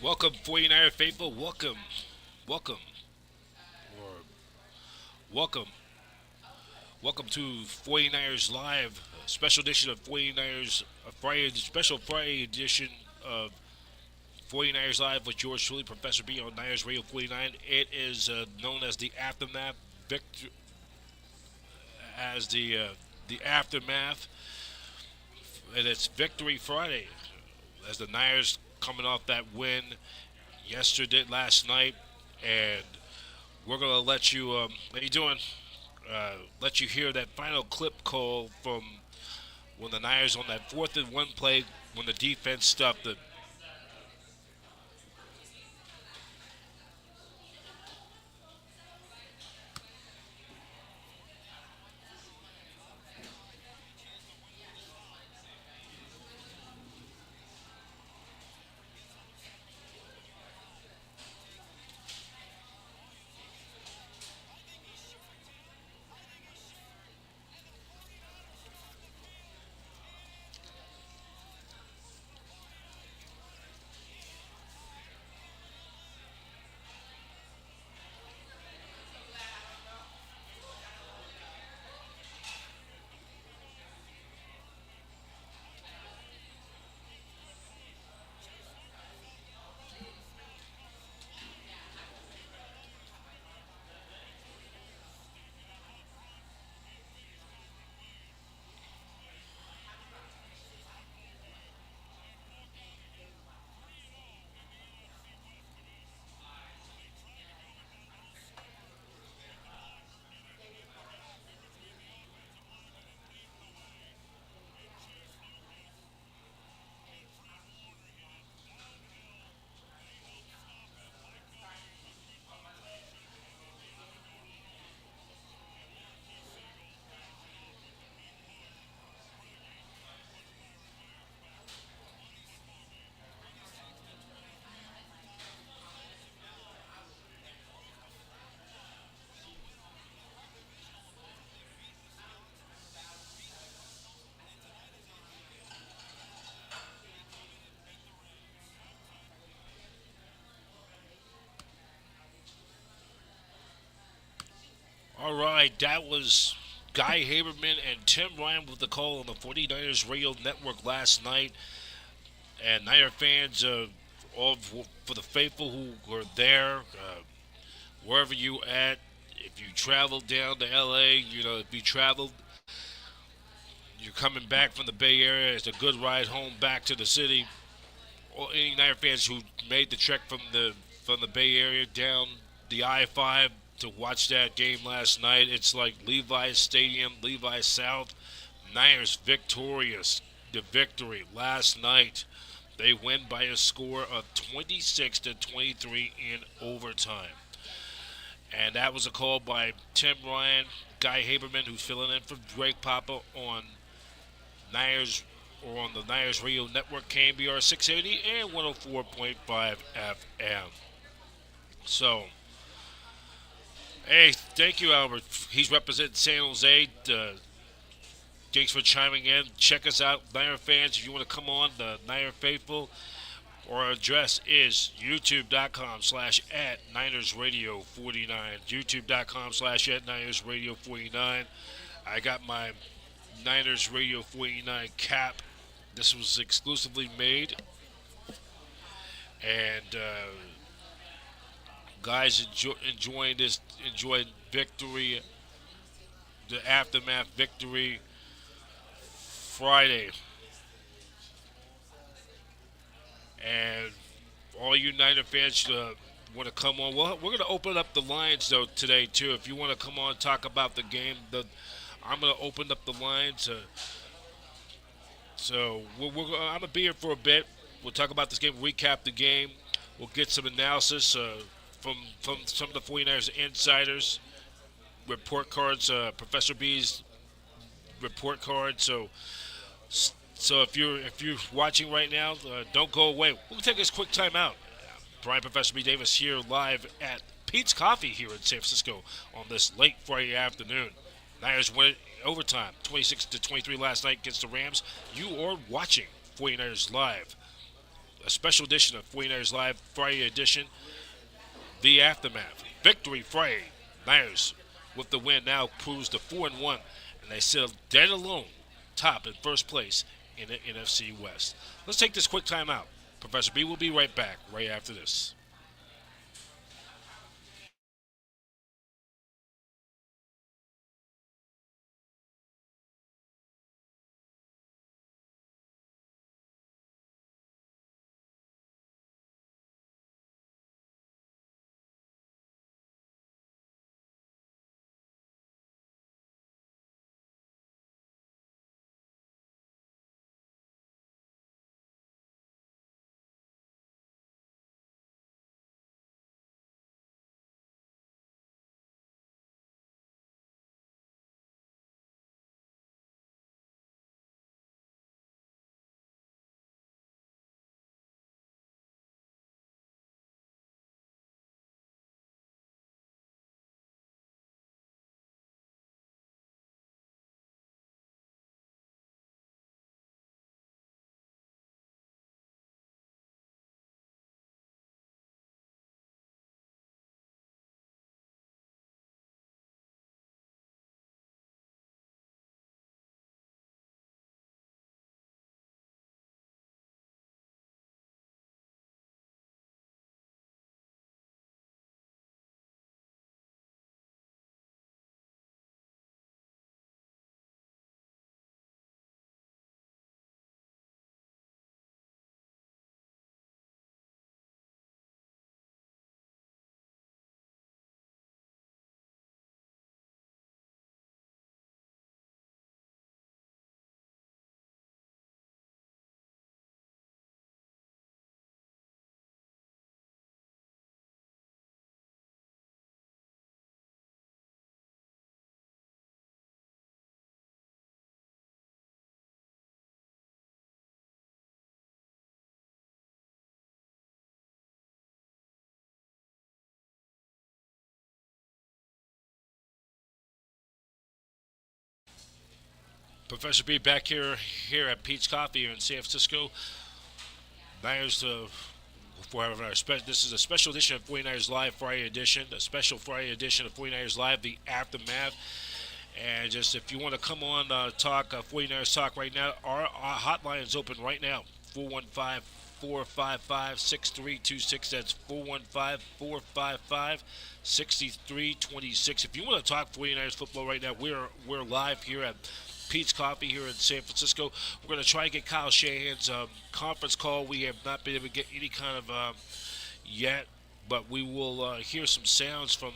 Welcome, 49er faithful. Welcome, welcome, or welcome, welcome to 49ers Live, a special edition of 49ers, a Friday, special Friday edition of 49ers Live with yours truly, Professor B on Niners Radio 49. It is known as the aftermath, victor, as the aftermath, and it's Victory Friday as the Niners coming off that win last night, and we're gonna let you. How you doing? Let you hear that final clip call from when the Niners on that 4th and 1 play when the defense stuffed it. All right, that was Guy Haberman and Tim Ryan with the call on the 49ers Radio Network last night. And Niner fans, all for the faithful who were there, wherever you at, if you traveled down to LA, if you traveled, you're coming back from the Bay Area, it's a good ride home back to the city. Or any Niner fans who made the trek from the Bay Area down the I-5 to watch that game last night, it's like Levi Stadium, Levi South. Niners victorious. The victory last night. They win by a score of 26-23 in overtime. And that was a call by Tim Ryan, Guy Haberman, who's filling in for Greg Papa on Niners on the Niners Radio Network, KBR 680 and 104.5 FM. So, hey, thank you, Albert. He's representing San Jose. Thanks for chiming in. Check us out, Niner fans. If you want to come on, the Niner Faithful, our address is youtube.com/at Niners Radio 49. youtube.com/at Niners Radio 49. I got my Niners Radio 49 cap. This was exclusively made. And guys enjoying victory, the aftermath victory Friday. And all you Niner fans want to come on. Well, we're going to open up the lines though today too. If you want to come on and talk about the game, I'm going to open up the lines. So I'm going to be here for a bit. We'll talk about this game, recap the game. We'll get some analysis from some of the 49ers insiders, report cards, Professor B's report card. So if you're watching right now, don't go away. We'll take this quick time out. Brian Professor B Davis here live at Pete's Coffee here in San Francisco on this late Friday afternoon. Niners win it overtime, 26-23 last night against the Rams. You are watching 49ers live. a special edition of 49ers Live Friday edition, The Aftermath. Victory Friday. Niners with the win now proves to 4-1, and they sit dead alone, top in first place in the NFC West. Let's take this quick time out. Professor B will be right back right after this. Professor B back here at Pete's Coffee here in San Francisco. Niners for our this is a special edition of 49ers Live Friday edition, a special Friday edition of 49ers Live, the Aftermath. And just if you want to come on talk 49ers talk right now, our hotline is open right now, 415 455 6326. That's 415 455 6326. If you want to talk 49ers football right now, we're live here at Pete's Coffee here in San Francisco. We're going to try and get Kyle Shanahan's conference call. We have not been able to get any kind of yet, but we will hear some sounds from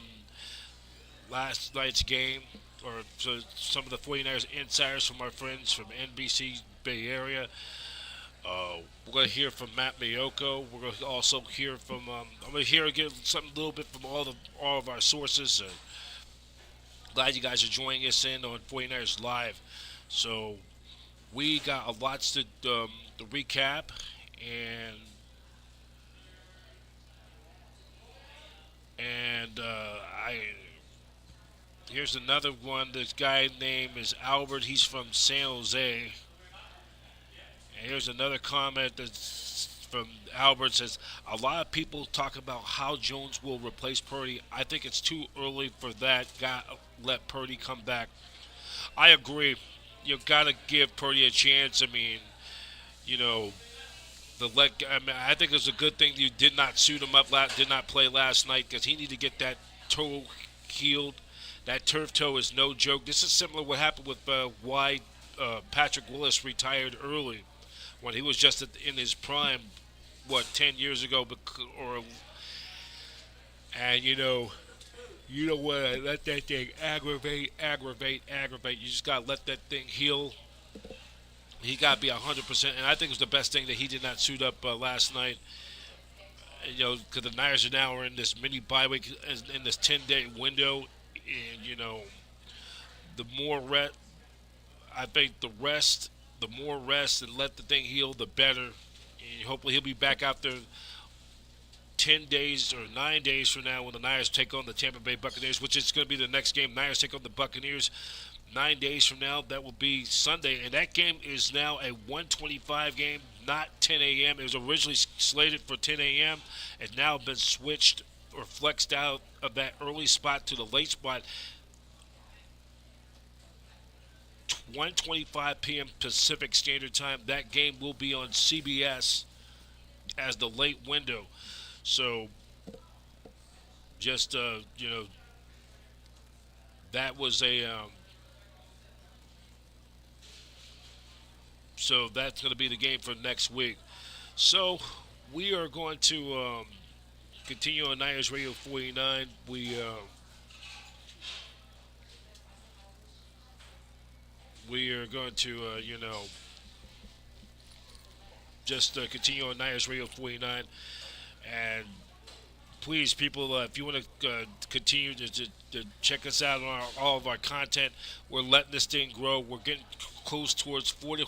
last night's game, or so some of the 49ers insiders from our friends from NBC Bay Area. We're going to hear from Matt Miyoko. We're going to also hear from, I'm going to hear again something a little bit from all of our sources. Glad you guys are joining us in on 49ers Live. So we got a lot to recap, and I here's another one. This guy name is Albert. He's from San Jose. And here's another comment that's from Albert. Says a lot of people talk about how Jones will replace Purdy. I think it's too early for that. Let Purdy come back. I agree. You got to give Purdy a chance. I mean, you know, I think it was a good thing you did not suit him up. Did not play last night because he needed to get that toe healed. That turf toe is no joke. This is similar to what happened with why Patrick Willis retired early when he was just in his prime. 10 years ago, and you don't want to let that thing aggravate. You just got to let that thing heal. He got to be 100%, and I think it was the best thing that he did not suit up last night. Because the Niners are in this mini bye week, in this 10-day window, and the more rest, I think the more rest and let the thing heal, the better. And hopefully he'll be back after 10 days or 9 days from now when the Niners take on the Tampa Bay Buccaneers, which is going to be the next game. Niners take on the Buccaneers 9 days from now. That will be Sunday, and that game is now a 125 game. not 10 a.m. It was originally slated for 10 a.m. It's now been switched or flexed out of that early spot to the late spot, 1:25 p.m. Pacific Standard Time. That game will be on CBS as the late window. So just that was a so that's going to be the game for next week. So we are going to continue on Niners Radio 49. We are going to just continue on Niners Radio 49, and please, people, if you want to continue to check us out on all of our content, we're letting this thing grow. We're getting close towards 400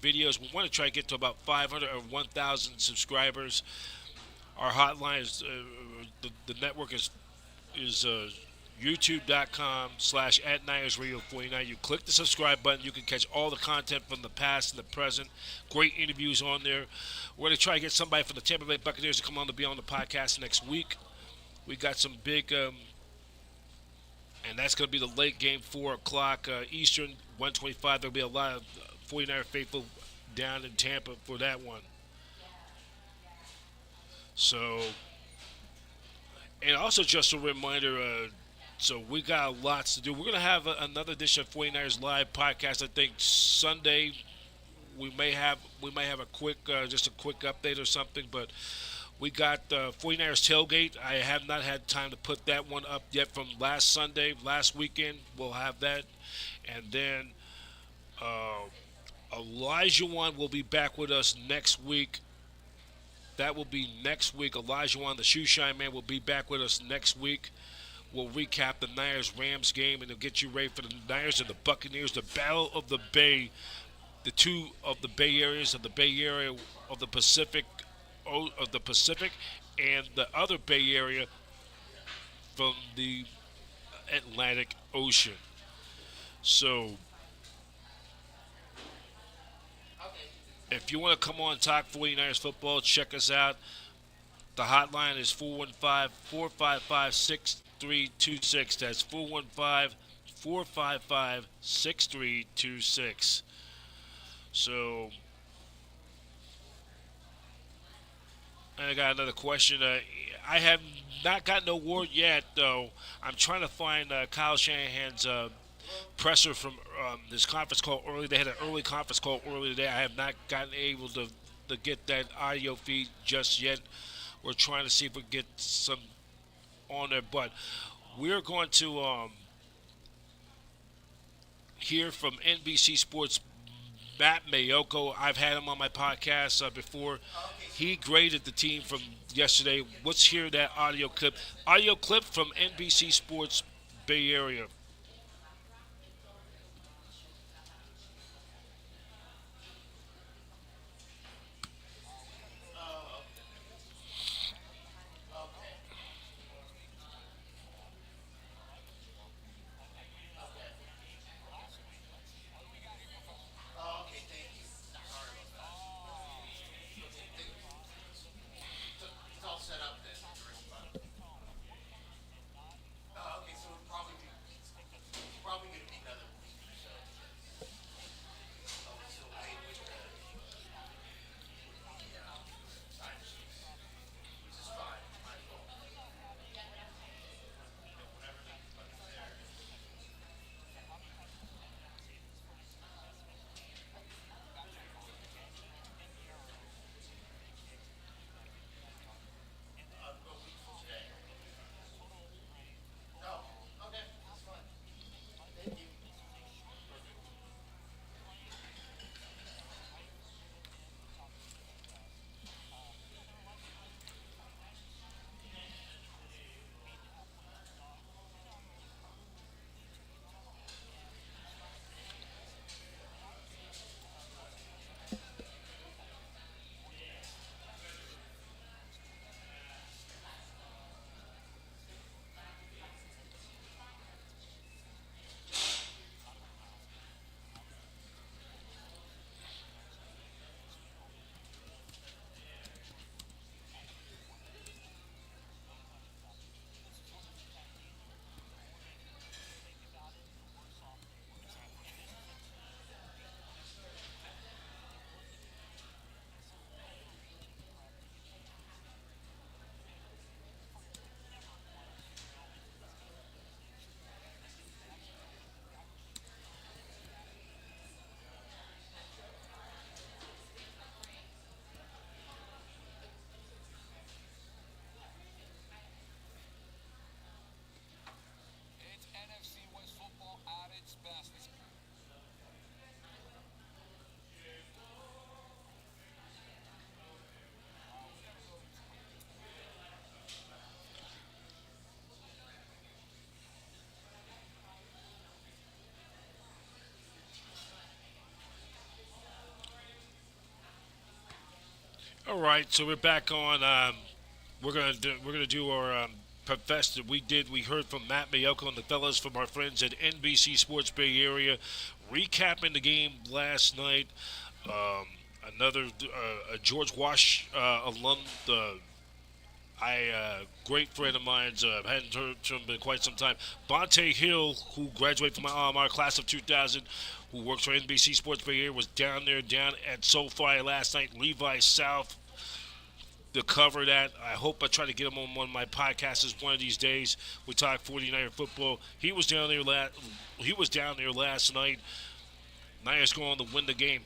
videos. We want to try to get to about 500 or 1,000 subscribers. Our hotline is the network is youtube.com/@ Niners Radio 49. You click the subscribe button. You can catch all the content from the past and the present. Great interviews on there. We're going to try to get somebody from the Tampa Bay Buccaneers to come on to be on the podcast next week. We got some big, and that's going to be the late game, 4 o'clock Eastern, 1:25. There'll be a lot of 49er faithful down in Tampa for that one. So, and also just a reminder, so we got lots to do. We're going to have another edition of 49ers Live podcast. I think Sunday we may have a quick just a quick update or something, but we got 49ers tailgate. I have not had time to put that one up yet from last Sunday, last weekend. We'll have that, and then Elijah One will be back with us next week. That will be next week. Elijah One, the shoe shine man, will be back with us next week. We'll recap the Niners-Rams game, and it'll get you ready for the Niners and the Buccaneers, the Battle of the Bay, the two of the Bay Areas of the Bay Area of the Pacific, and the other Bay Area from the Atlantic Ocean. So, if you want to come on and talk 49ers football, check us out. The hotline is 415-455-6326. That's 415-455-6326. So, I got another question. I have not gotten no word yet, though. I'm trying to find Kyle Shanahan's presser from this conference call early. They had an early conference call early today. I have not gotten able to get that audio feed just yet. We're trying to see if we can get some on there, but we're going to hear from NBC Sports Matt Mayoko. I've had him on my podcast before. He graded the team from yesterday. Let's hear that audio clip. Audio clip from NBC Sports Bay Area. All right, so we're back on. We're gonna do our profess that we did. We heard from Matt Mayoko and the fellas from our friends at NBC Sports Bay Area, recapping the game last night. Um, another a George Wash alum, great friend of mine's. Hadn't heard from him in quite some time. Bonte Hill, who graduated from our class of 2000, who works for NBC Sports Bay Area, was down there, down at SoFi last night. Levi South to cover that. I hope I try to get him on one of my podcasts one of these days. We talk 49er football. He was down there last night. Niners go on to win the game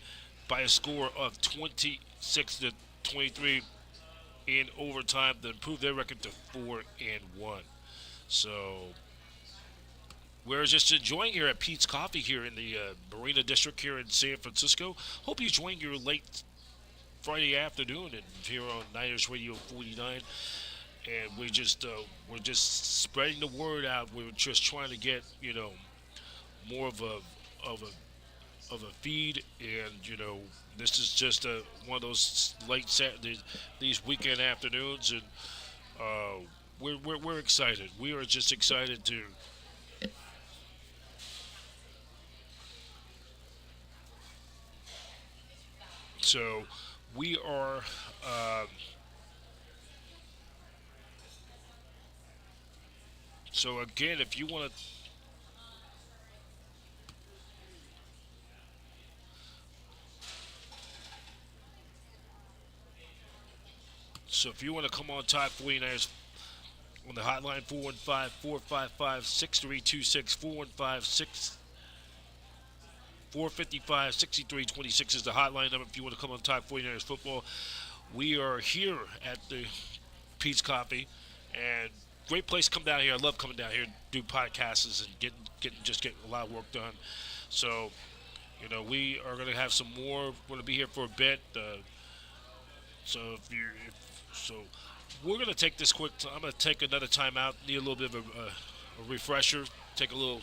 by a score of 26-23 in overtime to improve their record to 4-1. So we're just enjoying here at Pete's Coffee here in the Marina District here in San Francisco. Hope you're enjoying your late Friday afternoon and here on Niners Radio 49. And we're just spreading the word out. We're just trying to get more of a feed, and this is just one of those late Saturday, these weekend afternoons, and uh, we're excited. We are just excited to. So we are. So again, if you want to, come on Talk 49ers on the hotline 415-455-6326, 455-6326 is the hotline number if you want to come on Talk 49ers football. We are here at the Pete's Coffee, and great place to come down here. I love coming down here, do podcasts, and getting a lot of work done. So, we are going to have some more. We're going to be here for a bit. So so we're going to take this quick. I'm going to take another time out. Need a little bit of a refresher. Take a little,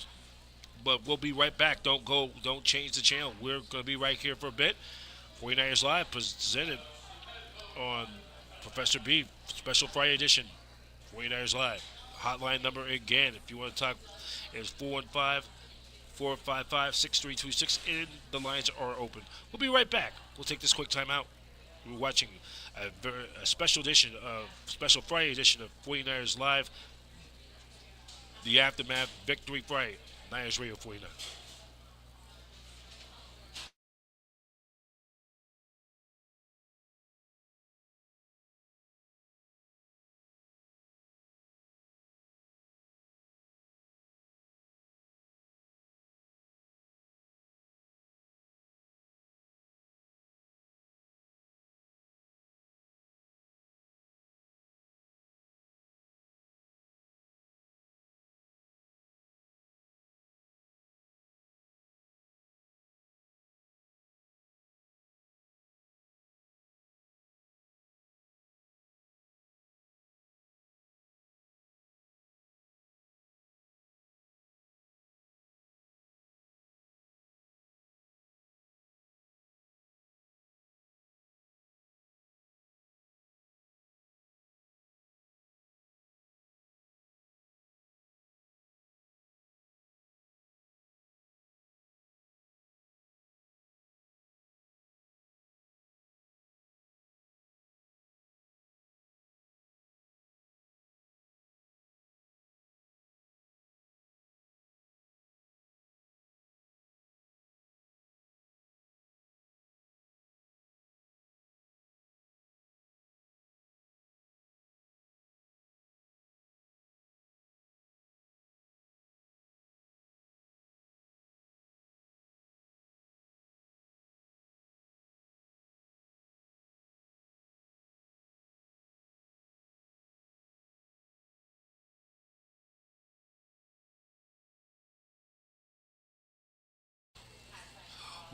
but we'll be right back. Don't go. Don't change the channel. We're going to be right here for a bit. 49ers Live presented on Professor B Special Friday Edition. 49ers Live. Hotline number again, if you want to talk, is 415-455-6326, and the lines are open. We'll be right back. We'll take this quick time out. We're watching a special Friday edition of 49ers Live, the Aftermath Victory Friday, Niners Radio 49.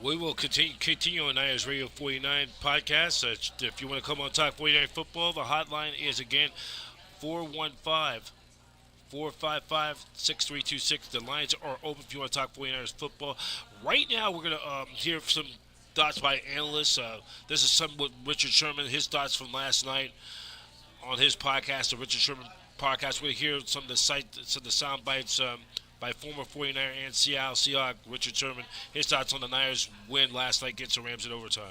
We will continue on Niners Radio 49 podcast. If you want to come on Talk 49 Football, the hotline is again 415 455 6326. The lines are open if you want to talk 49ers football. Right now, we're going to hear some thoughts by analysts. This is some with Richard Sherman, his thoughts from last night on his podcast, the Richard Sherman podcast. We'll hear some of the sound bites by former 49er and Seattle Seahawk Richard Sherman. His thoughts on the Niners win last night against the Rams in overtime.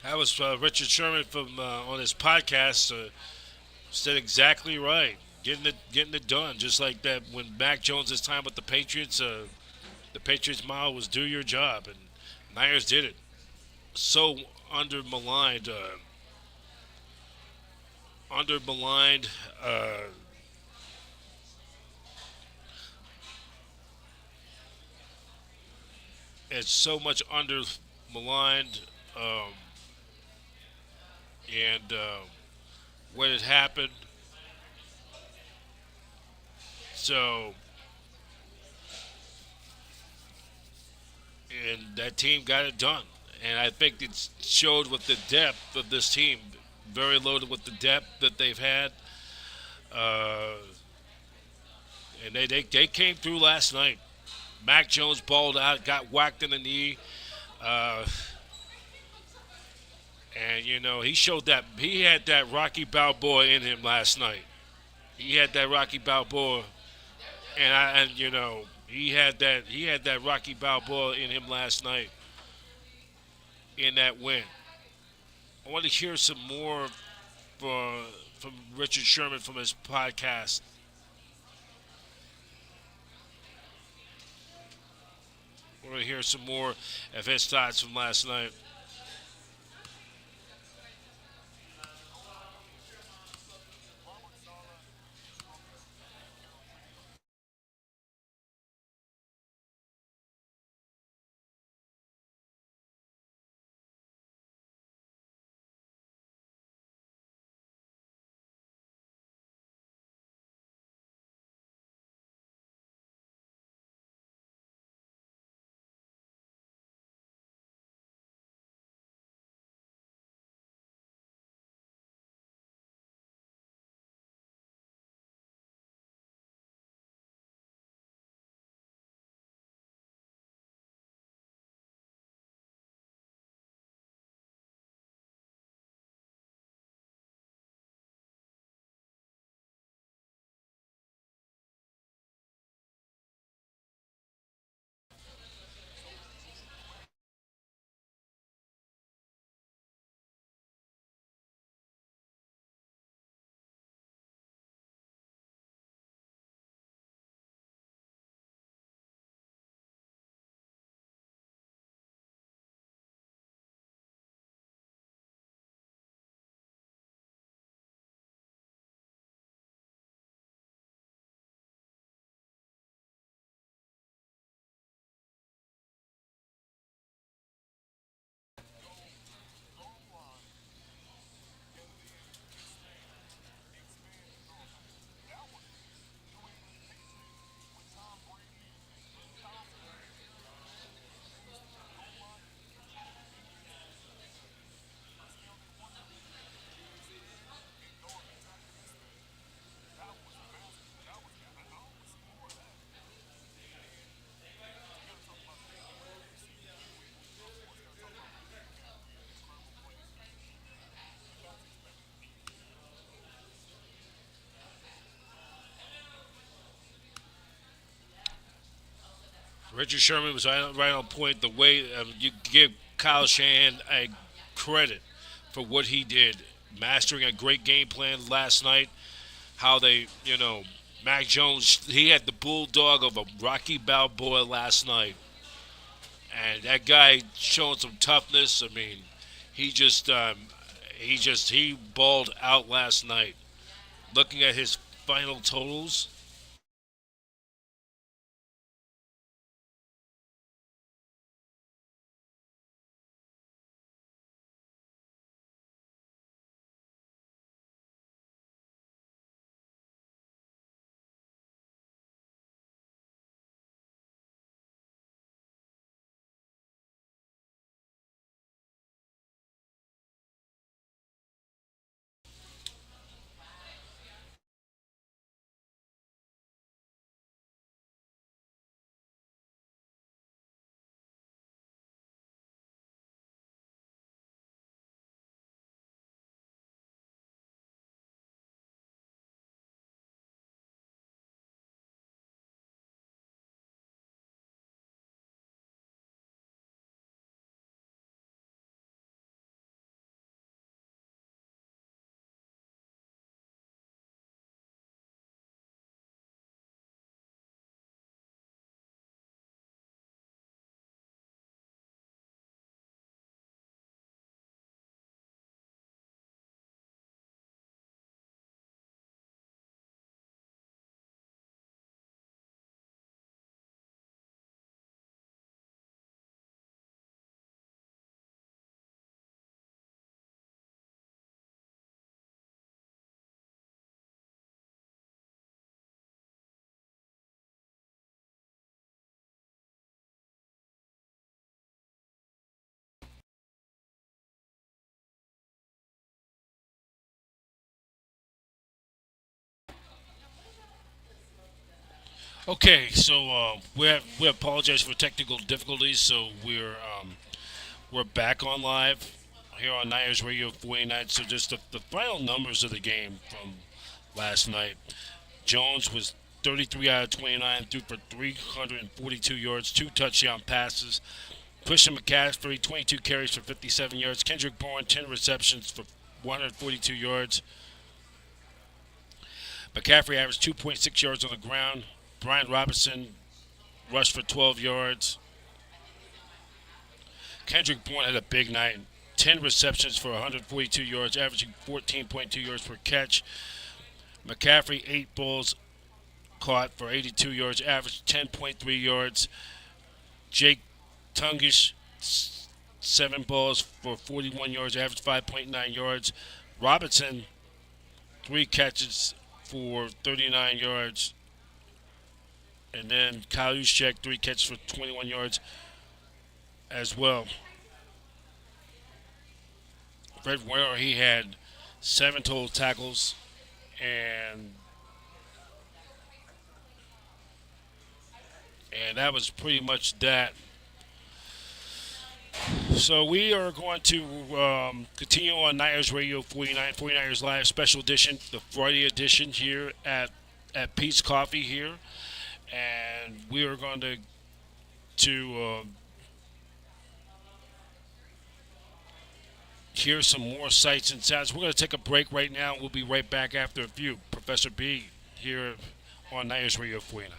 That was Richard Sherman from on his podcast. Said exactly right. Getting it done, just like that when Mac Jones' time with the Patriots model was do your job, and Niners did it. So under maligned, under maligned, and so much under maligned, um, and when it happened. So and that team got it done. And I think it showed with the depth of this team, very loaded with the depth that they've had. Uh, and they came through last night. Mac Jones balled out, got whacked in the knee. Uh, and, he showed that he had that Rocky Balboa in him last night. He had that Rocky Balboa. He had that Rocky Balboa in him last night in that win. I want to hear some more from Richard Sherman from his podcast. I want to hear some more of his thoughts from last night. Richard Sherman was right on point. The way you give Kyle Shanahan a credit for what he did, mastering a great game plan last night. How they, Mac Jones, he had the bulldog of a Rocky Balboa last night, and that guy showing some toughness. I mean, he just, he balled out last night. Looking at his final totals, okay, so we apologize for technical difficulties. So we're back on live here on Niners Radio 49. So just the final numbers of the game from last night. Jones was 33 out of 29, threw for 342 yards, two touchdown passes. Christian McCaffrey, 22 carries for 57 yards. Kendrick Bourne, 10 receptions for 142 yards. McCaffrey averaged 2.6 yards on the ground. Brian Robinson rushed for 12 yards. Kendrick Bourne had a big night. 10 receptions for 142 yards, averaging 14.2 yards per catch. McCaffrey, 8 balls caught for 82 yards, averaged 10.3 yards. Jake Tungish, 7 balls for 41 yards, averaged 5.9 yards. Robinson, 3 catches for 39 yards. And then Kyle Juszczyk, 3 catches for 21 yards as well. Fred Warner, he had 7 total tackles, and that was pretty much that. So we are going to continue on Niners Radio 49, 49ers Live Special Edition, the Friday edition here at Pete's Coffee here, and we are going to hear some more sights and sounds. We're going to take a break right now. We'll be right back after a few. Professor B here on Niners Radio 49.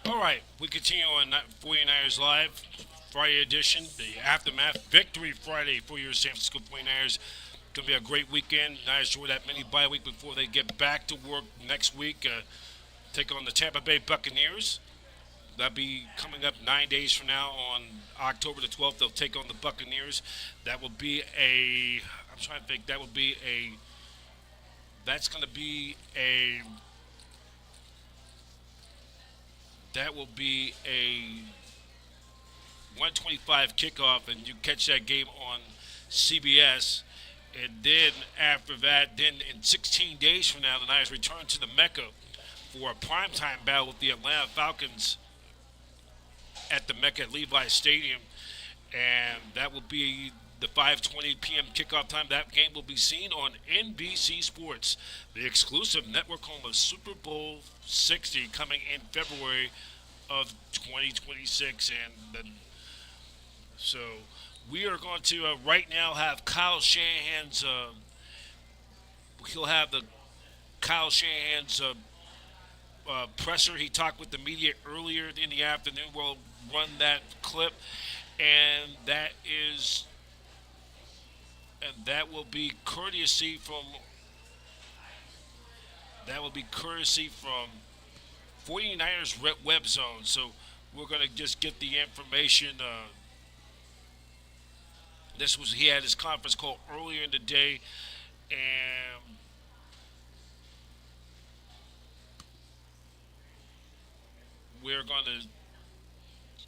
All right, we continue on 49ers Live, Friday edition, the aftermath victory Friday for your San Francisco 49ers. Going to be a great weekend. Niners enjoy that mini bye week before they get back to work next week. Take on the Tampa Bay Buccaneers. That'll be coming up 9 days from now on October the 12th. They'll take on the Buccaneers. That will be a. I'm trying to think. That will be a. That's going to be a. That will be a 125 kickoff, and you catch that game on CBS. And then after that, then in 16 days from now, the Niners return to the Mecca for a primetime battle with the Atlanta Falcons at the Mecca at Levi Stadium, and that will be the 5:20 p.m. kickoff time. That game will be seen on NBC Sports, the exclusive network home of Super Bowl 60, coming in February of 2026. So we are going to right now have Kyle Shanahan's. He'll have the Kyle Shanahan's presser. He talked with the media earlier in the afternoon. We'll run that clip, and that will be courtesy from 49ers Web Zone. So we're going to just get the information. He had his conference call earlier in the day, and we're going to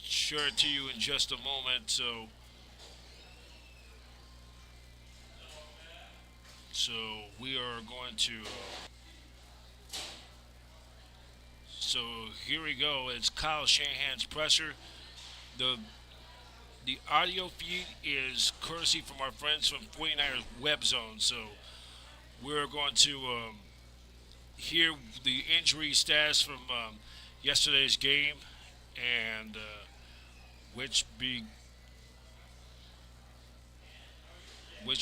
share it to you in just a moment. So we are going to. So here we go. It's Kyle Shanahan's presser. The audio feed is courtesy from our friends from 49ers Web Zone. So we're going to hear the injury status from yesterday's game, and which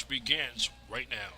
begins right now.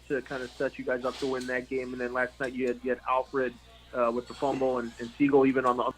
to kind of set you guys up to win that game. And then last night you had Alfred with the fumble and Siegel even on the.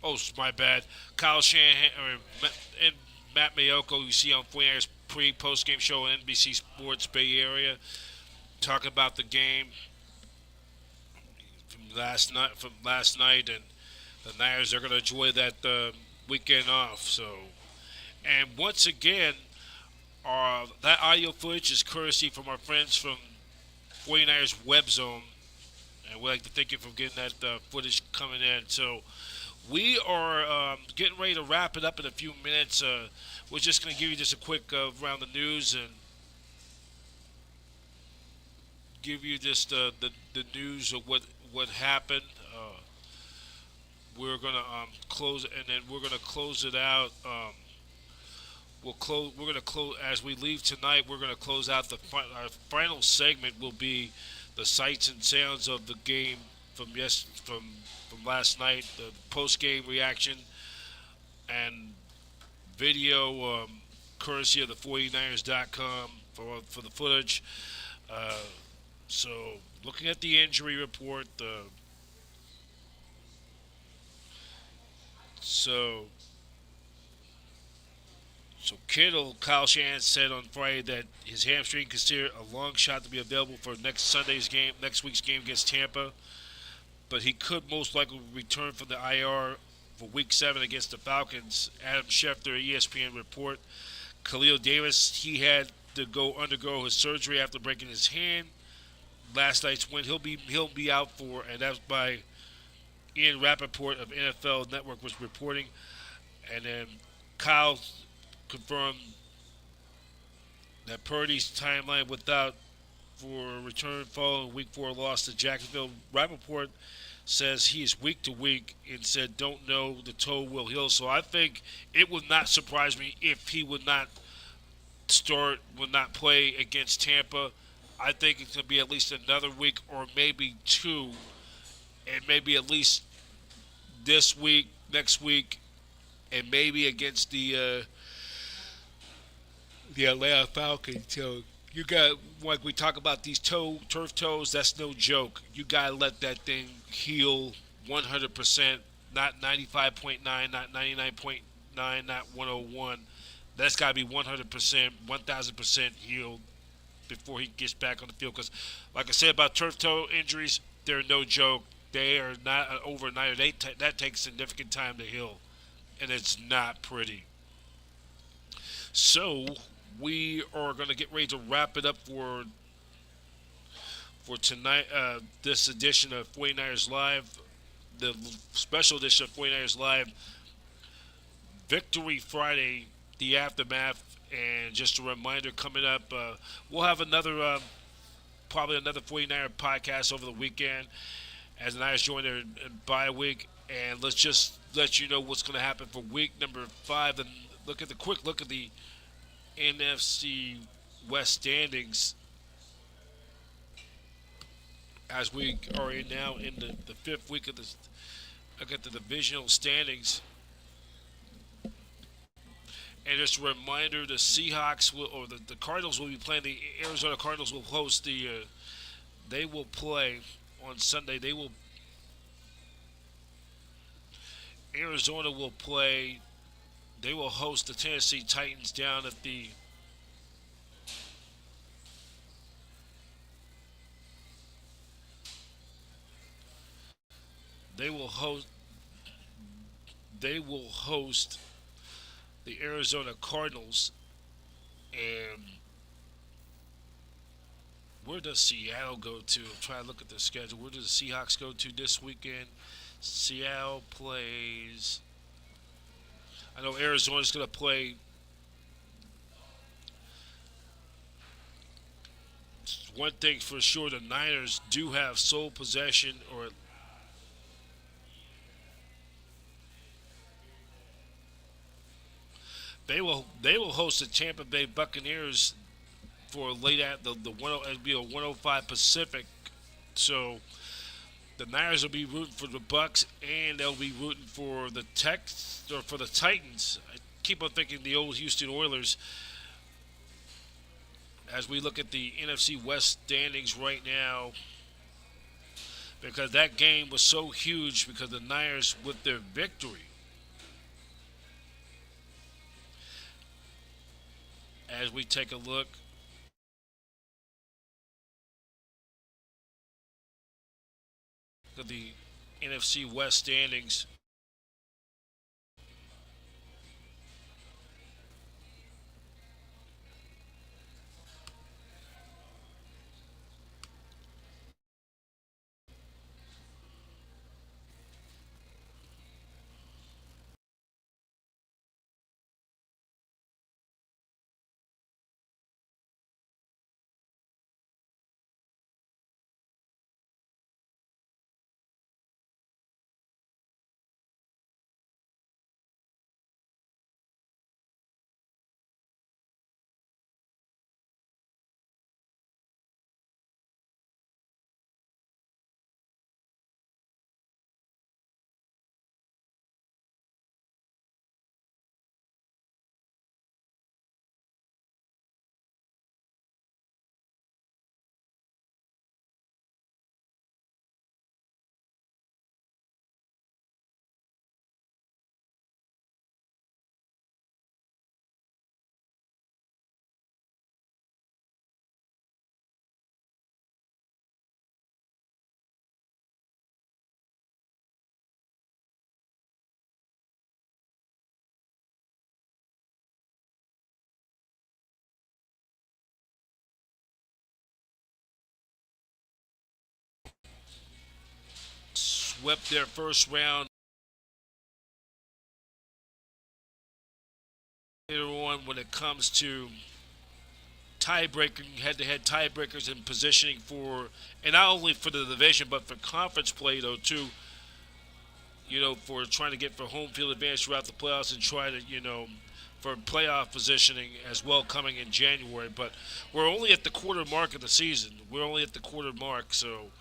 Oh, my bad. Kyle Shanahan and Matt Mayoko, you see on 49ers post game show on NBC Sports Bay Area, talking about the game from last night, and the Niners are going to enjoy that weekend off. So, and once again, that audio footage is courtesy from our friends from 49ers Web Zone, and we'd like to thank you for getting that footage coming in. So, we are getting ready to wrap it up in a few minutes. We're just going to give you just a quick round of news and give you just the news of what happened. We're going to close, and then we're going to close it out. We'll close. We're going to close as we leave tonight. We're going to close out our final segment. Will be the sights and sounds of the game from last night, the post game reaction, and video courtesy of the 49ers.com for the footage. Uh, so, looking at the injury report, so so Kittle, Kyle Shanahan said on Friday that his hamstring considered a long shot to be available for next week's game against Tampa, but he could most likely return from the IR for Week 7 against the Falcons. Adam Schefter, ESPN report. Khalil Davis, he had to undergo his surgery after breaking his hand last night's win. He'll be out for, and that's by Ian Rappaport of NFL Network was reporting. And then Kyle confirmed that Purdy's timeline without for a return following Week 4 loss to Jacksonville. Rappaport says he is week to week and said don't know the toe will heal. So I think it would not surprise me if he would not play against Tampa. I think it's going to be at least another week or maybe two, and maybe at least this week, next week, and maybe against the Atlanta Falcons. So you got, like we talk about these turf toes, that's no joke. You got to let that thing heal 100%, not 95.9, not 99.9, not 101. That's got to be 100%, 1,000% healed before he gets back on the field. Because, like I said about turf toe injuries, they're no joke. They are not an overnight. That takes significant time to heal, and it's not pretty. So we are going to get ready to wrap it up for tonight. This edition of 49ers Live, the special edition of 49ers Live, Victory Friday, the aftermath, and just a reminder coming up, we'll have probably another 49er podcast over the weekend as the Niners join their bye week, and let's just let you know what's going to happen for week number 5. And look at the NFC West standings as we are now in the fifth week of this. Look at the divisional standings. And just a reminder, the Seahawks will, or the Cardinals will be playing. The Arizona Cardinals will host the. They will play on Sunday. Arizona will play. They will host the Tennessee Titans down at the. They will host. They will host the Arizona Cardinals, and where does Seattle go to? I'm trying to look at the schedule. Where do the Seahawks go to this weekend? Seattle plays. I know Arizona's going to play. One thing for sure, the Niners do have sole possession, or they will host the Tampa Bay Buccaneers for late at the it'll be a 105 Pacific. So the Niners will be rooting for the Bucks, and they'll be rooting for the for the Titans. I keep on thinking the old Houston Oilers as we look at the NFC West standings right now, because that game was so huge because the Niners, with their victory, as we take a look at the NFC West standings. Swept their first round. Later on, when it comes to tie-breaking, head-to-head tiebreakers and positioning for, and not only for the division but for conference play though too. For trying to get for home field advantage throughout the playoffs and try to for playoff positioning as well coming in January. But we're only at the quarter mark of the season. We're only at the quarter mark, so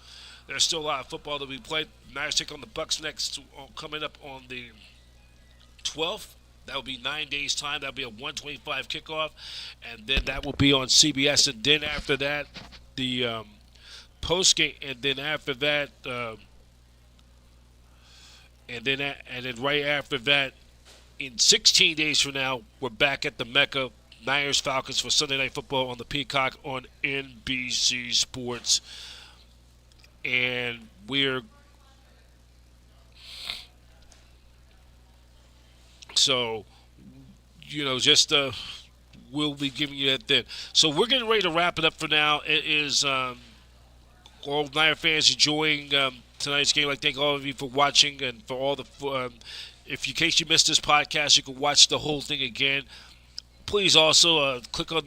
there's still a lot of football to be played. Niners take on the Bucks next, coming up on the 12th. That will be 9 days time. That'll be a 125 kickoff, and then that will be on CBS. And then after that, the post game, and then after that, and then right after that, in 16 days from now, we're back at the Mecca. Niners Falcons for Sunday Night Football on the Peacock on NBC Sports, and we're so just we'll be giving you that then. So we're getting ready to wrap it up for now. It is all Niner fans enjoying tonight's game. I thank all of you for watching and for all the. If in case you missed this podcast, you can watch the whole thing again. Please also click on,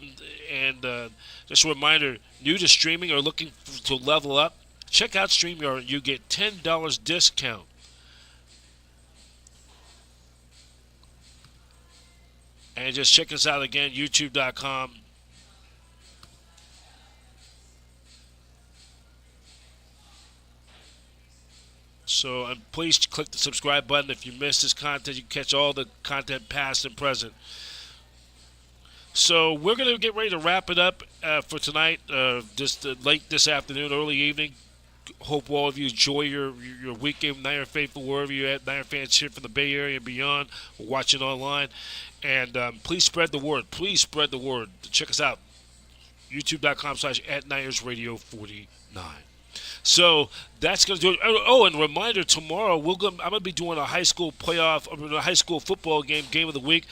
and just a reminder, new to streaming or looking to level up, check out StreamYard. You get $10 discount. And just check us out again, youtube.com. So please click the subscribe button. If you missed this content, you can catch all the content past and present. So we're going to get ready to wrap it up for tonight, just late this afternoon, early evening. Hope all of you enjoy your weekend, Niner faithful, wherever you're at, Niner fans here from the Bay Area and beyond, watching online. And please spread the word. Please spread the word. Check us out, youtube.com/ at Niners Radio 49. So that's going to do it. Oh, and reminder: tomorrow I'm going to be doing a high school playoff, a high school football game of the week.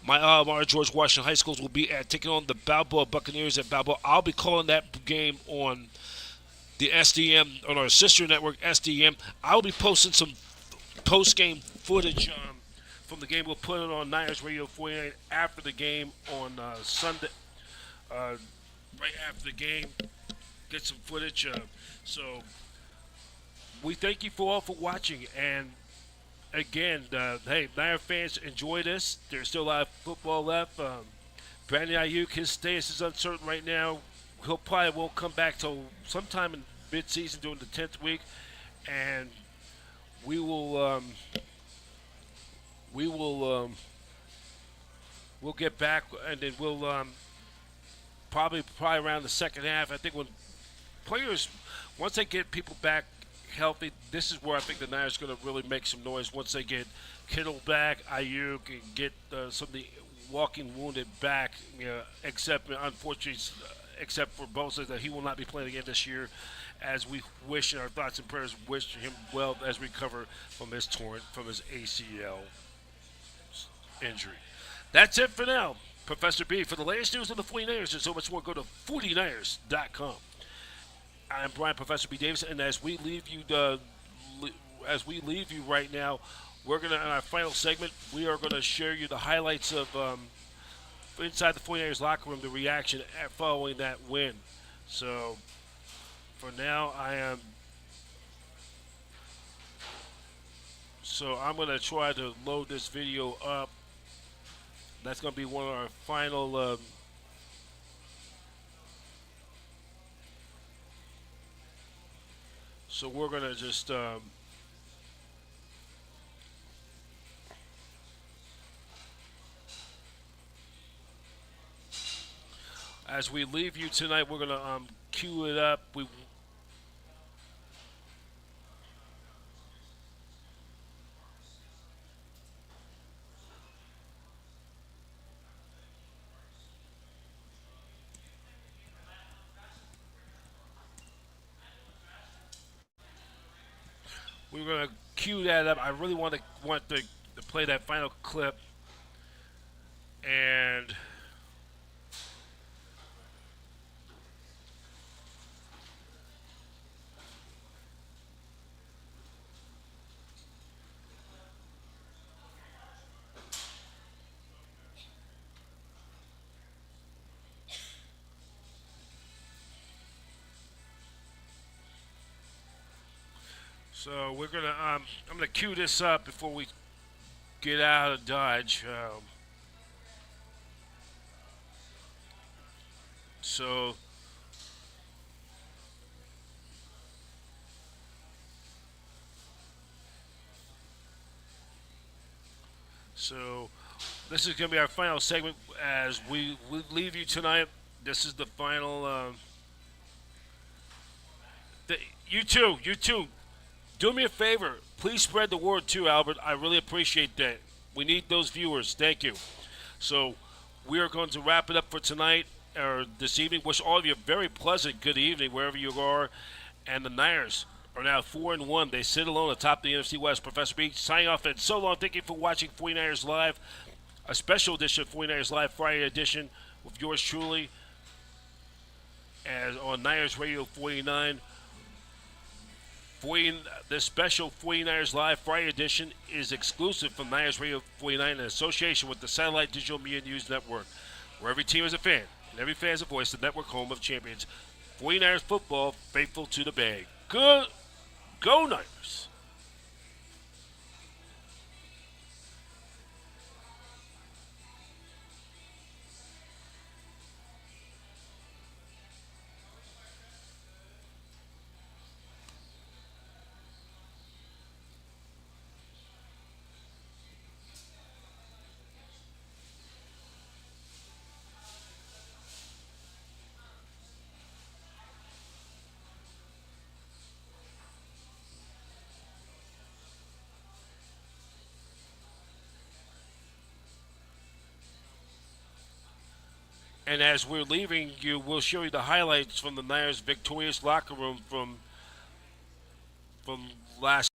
My George Washington High Schools will be taking on the Balboa Buccaneers at Balboa. I'll be calling that game on the SDM, on our sister network SDM. I'll be posting some post game footage from the game. We'll put it on Niners Radio 48 after the game on Sunday. Right after the game, get some footage. So we thank you for all for watching. And again, hey, Niner fans, enjoy this. There's still a lot of football left. Brandon Ayuk, his status is uncertain right now. He'll probably won't come back till sometime in mid-season during the 10th week, and we will we'll get back, and then we'll probably around the second half. I think when players, once they get people back healthy, this is where I think the Niners are going to really make some noise. Once they get Kittle back, Ayuk, and get some of the walking wounded back, except unfortunately, except for Bosa, that he will not be playing again this year, as we wish, in our thoughts and prayers, wish him well as we recover from his ACL injury. That's it for now. Professor B. For the latest news on the 49ers and so much more, go to 49ers.com. I'm Brian Professor B. Davis, and as we leave you right now, we're gonna, in our final segment, we are gonna share you the highlights of inside the 49ers locker room, the reaction following that win. So for now, I'm gonna try to load this video up. That's gonna be one of our final. So we're gonna just. As we leave you tonight, we're gonna cue it up. We're gonna cue that up. I really want to play that final clip, and so we're gonna. I'm gonna cue this up before we get out of Dodge. So So this is going to be our final segment as we leave you tonight. This is the final. You too. Do me a favor. Please spread the word too, Albert. I really appreciate that. We need those viewers. Thank you. So we are going to wrap it up for tonight or this evening. Wish all of you a very pleasant good evening wherever you are. And the Niners are now 4-1. They sit alone atop the NFC West. Professor B signing off, and so long. Thank you for watching 49ers Live, a special edition of 49ers Live Friday edition with yours truly, as on Niners Radio 49. This special 49ers Live Friday edition is exclusive from Niners Radio 49 in association with the Satellite Digital Media News Network, where every team is a fan and every fan is a voice, the network home of champions. 49ers football, faithful to the bag. Go Niners! And as we're leaving, we'll show you the highlights from the Niners' victorious locker room from last.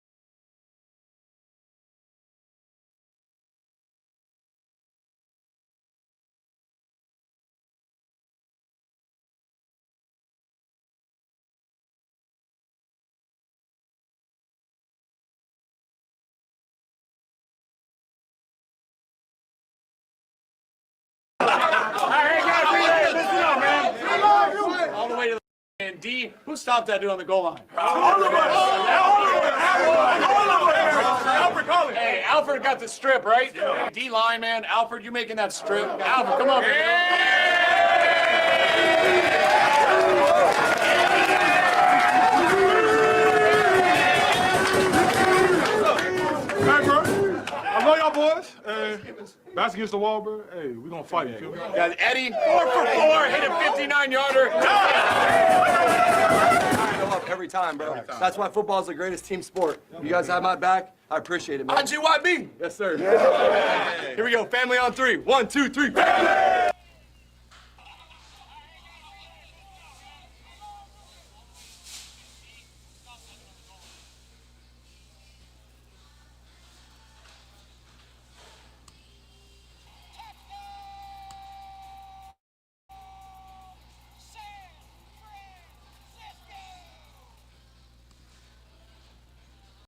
All the way to the and D. Who stopped that dude on the goal line? Alfred, hey, Alfred got the strip, right? D line, man. Alfred, you making that strip? Alfred, come on, Hey, bro. I love y'all boys. Back against the wall, bro. Hey, we gonna fight. You feel me? Got Eddie, 4 for 4, hit a 59-yarder. Every time, bro. That's why football is the greatest team sport. You guys have my back. I appreciate it, man. IGYB. Yes, sir. Here we go. Family on 3. 1, 2, 3.